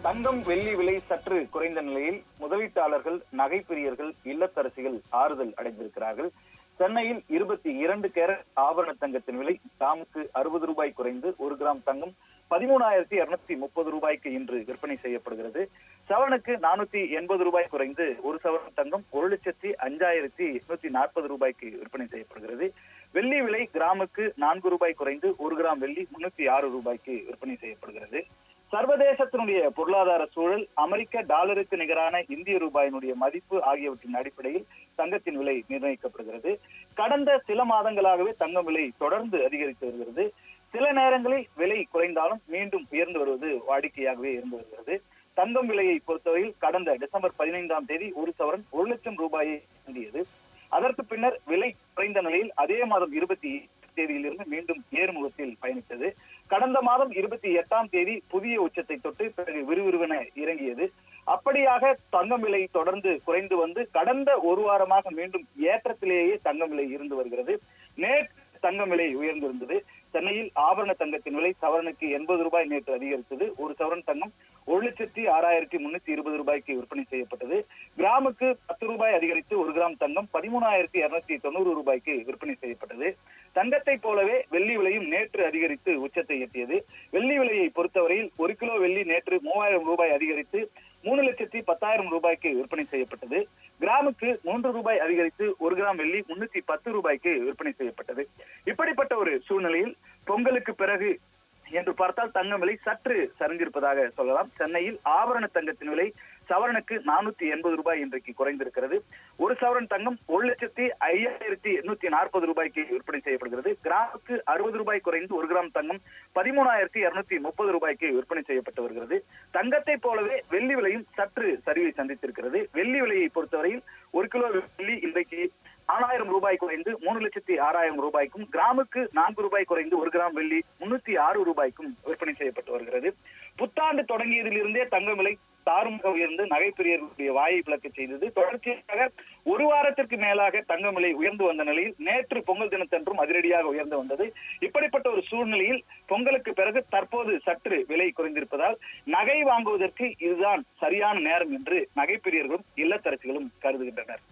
தங்கம் வெள்ளி விலை சற்று குறைந்த நிலையில் முதலீட்டாளர்கள், நகை பிரியர்கள், இல்லத்தரசிகள் ஆறுதல் அடைந்திருக்கிறார்கள். சென்னையில் 22 கேரட் ஆபரண தங்கத்தின் விலை கிராமுக்கு 60 ரூபாய் குறைந்து 1 கிராம் தங்கம் 13,230 ரூபாய்க்கு இன்று விற்பனை செய்யப்படுகிறது. சவரனுக்கு 480 ரூபாய் குறைந்து 1 சவரன் தங்கம் 1,05,840 ரூபாய்க்கு விற்பனை செய்யப்படுகிறது. வெள்ளி விலை கிராமுக்கு 4 ரூபாய் குறைந்து 1 கிராம் வெள்ளி 306 ரூபாய்க்கு விற்பனை செய்யப்படுகிறது. சர்வதேசத்தினுடைய பொருளாதார சூழல், அமெரிக்க டாலருக்கு நிகரான இந்திய ரூபாயினுடைய மதிப்பு ஆகியவற்றின் அடிப்படையில் தங்கத்தின் விலை நிர்ணயிக்கப்படுகிறது. கடந்த சில மாதங்களாகவே தங்கம் விலை தொடர்ந்து அதிகரித்து வருகிறது. சில நேரங்களில் விலை குறைந்தாலும் மீண்டும் உயர்ந்து வருவது வாடிக்கையாகவே இருந்து வருகிறது. தங்கம் விலையை பொறுத்தவரையில் கடந்த டிசம்பர் 15ஆம் தேதி 1 சவரன் 1 லட்சம் ரூபாயை தாண்டியது. அதற்கு பின்னர் விலை குறைந்த நிலையில் அதே மாதம் 28 தேதியிலிருந்து மீண்டும் ஏறுமுகத்தில் பயணித்தது. கடந்த மாதம் 28ஆம் தேதி புதிய உச்சத்தை தொட்டு பிறகு விறுவிறுவென இறங்கியது. அப்படியாக தங்கம் விலை தொடர்ந்து குறைந்து வந்து கடந்த ஒரு வாரமாக மீண்டும் ஏற்றத்திலேயே தங்கம் விலை இருந்து வருகிறது. நேற்று தங்கம் விலை உயர்ந்திருந்தது. சென்னையில் ஆபரண தங்கத்தின் விலை சவரனுக்கு 80 ரூபாய் நேற்று அதிகரித்தது. 1 சவரன் தங்கம் 1,06,320 ரூபாய்க்கு விற்பனை செய்யப்பட்டது. கிராமுக்கு 10 ரூபாய் அதிகரித்து 1 கிராம் தங்கம் 13,290 ரூபாய்க்கு விற்பனை செய்யப்பட்டது. தங்கத்தை போலவே வெள்ளி விலையும் நேற்று அதிகரித்து உச்சத்தை எட்டியது. வெள்ளி விலையை பொறுத்தவரையில் 1 கிலோ வெள்ளி நேற்று 3,000 ரூபாய் அதிகரித்து 3,10,000 ரூபாய்க்கு விற்பனை செய்யப்பட்டது. கிராமுக்கு 3 ரூபாய் அதிகரித்து 1 கிராம் வெள்ளி 310 ரூபாய்க்கு விற்பனை செய்யப்பட்டது. இப்படிப்பட்ட ஒரு சூழ்நிலையில் பொங்கலுக்கு பிறகு என்று பார்த்தால் தங்கம் விலை சற்று சரிந்திருப்பதாக சொல்லலாம். சென்னையில் ஆபரண தங்கத்தின் விலை சவரனுக்கு 480 ரூபாய் இன்றைக்கு குறைந்திருக்கிறது. 1 சவரன் தங்கம் 1,05,840 ரூபாய்க்கு விற்பனை செய்யப்படுகிறது. கிராமுக்கு 60 ரூபாய் குறைந்து 1 கிராம் தங்கம் 13,230 ரூபாய்க்கு விற்பனை செய்யப்பட்டு வருகிறது. தங்கத்தை போலவே வெள்ளி விலையும் சற்று சரிவை சந்தித்திருக்கிறது. வெள்ளி விலையை பொறுத்தவரையில் 1 கிலோ வெள்ளி இன்றைக்கு 4,000 ரூபாய் குறைந்து 3,06,000 ரூபாய்க்கும், கிராமுக்கு 4 ரூபாய் குறைந்து 1 கிராம் வெள்ளி 306 ரூபாய்க்கும் விற்பனை செய்யப்பட்டு வருகிறது. புத்தாண்டு தொடங்கியதிலிருந்தே தங்கம் விலை தாறுமாக உயர்ந்து நகை பிரியர்களுடைய வாயை பிளக்க செய்தது. தொடர்ச்சியாக ஒரு வாரத்திற்கு மேலாக தங்கம் விலை உயர்ந்து வந்த நிலையில் நேற்று பொங்கல் தினத்தன்றும் அதிரடியாக உயர்ந்து வந்தது. இப்படிப்பட்ட ஒரு சூழ்நிலையில் பொங்கலுக்கு பிறகு தற்போது சற்று விலை குறைந்திருப்பதால் நகை வாங்குவதற்கு இதுதான் சரியான நேரம் என்று நகை பிரியர்களும் இல்லத்தரசிகளும் கருதுகின்றனர்.